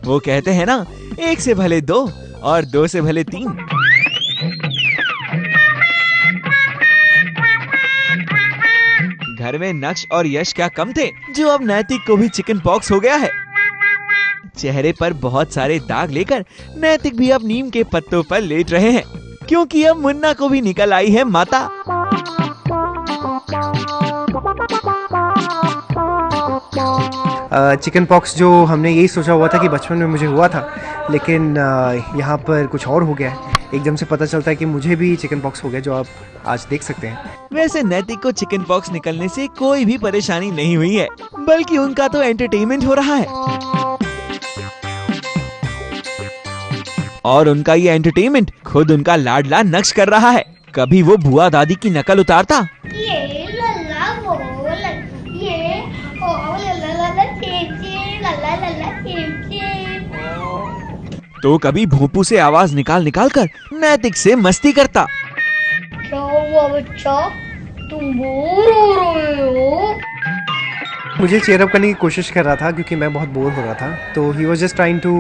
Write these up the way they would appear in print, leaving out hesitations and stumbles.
वो कहते हैं ना, एक से भले दो और दो से भले तीन। घर में नक्श और यश क्या कम थे जो अब नैतिक को भी चिकन पॉक्स हो गया है। चेहरे पर बहुत सारे दाग लेकर नैतिक भी अब नीम के पत्तों पर लेट रहे हैं, क्योंकि अब मुन्ना को भी निकल आई है माता। चिकन पॉक्स जो हमने यही सोचा हुआ था कि बचपन में मुझे हुआ था, लेकिन यहाँ पर कुछ और हो गया है। एकदम से पता चलता है कि मुझे भी चिकन पॉक्स हो गया, जो आप आज देख सकते हैं। वैसे नैतिक को चिकन पॉक्स निकलने से कोई भी परेशानी नहीं हुई है, बल्कि उनका तो एंटरटेनमेंट हो रहा है। और उनका ये एंटरटेनमेंट खुद उनका लाडला नक्श कर रहा है। कभी वो बुआ दादी की नकल उतारता, तो कभी भोपू से आवाज निकाल निकाल कर नैतिक से मस्ती करता। क्या हुआ बच्चा, तुम बोर हो रहे हो? मुझे चीयर अप करने की कोशिश कर रहा था क्योंकि मैं बहुत बोर हो रहा था। तो he was just trying to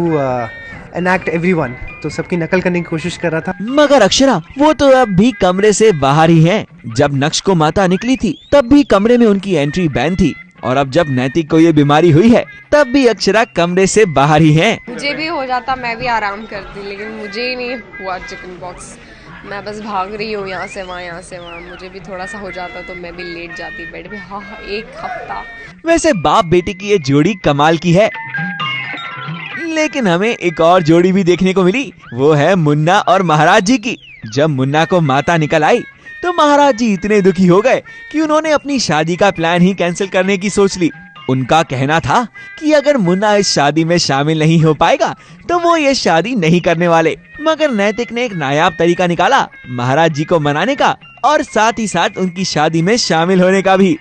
enact everyone, तो सबकी नकल करने की कोशिश कर रहा था। मगर अक्षरा वो तो अब भी कमरे से बाहर ही है। जब नक्श को माता निकली थी तब भी कमरे में उनकी एंट्री बैन थी, और अब जब नैतिक को ये बीमारी हुई है तब भी अक्षरा कमरे से बाहर ही है। मुझे भी हो जाता, मैं भी आराम करती, लेकिन मुझे ही नहीं हुआ चिकन पॉक्स। मैं बस भाग रही हूँ यहाँ से वहाँ, यहाँ से वहाँ। मुझे भी थोड़ा सा हो जाता तो मैं भी लेट जाती बेड पे। हाँ, एक हफ्ता। वैसे बाप बेटी की ये जोड़ी कमाल की है, लेकिन हमें एक और जोड़ी भी देखने को मिली। वो है मुन्ना और महाराज जी की। जब मुन्ना को माता निकल आई तो महाराज जी इतने दुखी हो गए कि उन्होंने अपनी शादी का प्लान ही कैंसिल करने की सोच ली। उनका कहना था कि अगर मुन्ना इस शादी में शामिल नहीं हो पाएगा तो वो ये शादी नहीं करने वाले। मगर नैतिक ने एक नायाब तरीका निकाला महाराज जी को मनाने का, और साथ ही साथ उनकी शादी में शामिल होने का भी।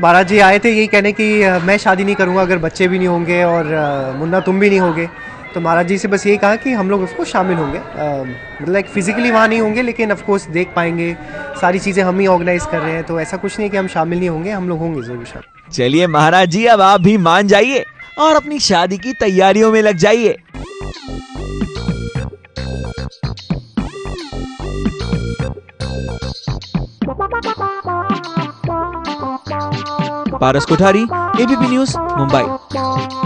महाराज जी आए थे यही कहने कि मैं शादी नहीं करूंगा अगर बच्चे भी नहीं होंगे और मुन्ना तुम भी नहीं होगे। तो महाराज जी से बस यही कहा कि हम लोग उसको शामिल होंगे, मतलब फिजिकली वहाँ नहीं होंगे, लेकिन ऑफ कोर्स देख पाएंगे। सारी चीज़ें हम ही ऑर्गेनाइज कर रहे हैं, तो ऐसा कुछ नहीं कि हम शामिल नहीं होंगे, हम लोग होंगे जरूर शामिल। चलिए महाराज जी, अब आप भी मान जाइए और अपनी शादी की तैयारियों में लग जाइए। पारस कोठारी, एबीपी न्यूज़, मुंबई।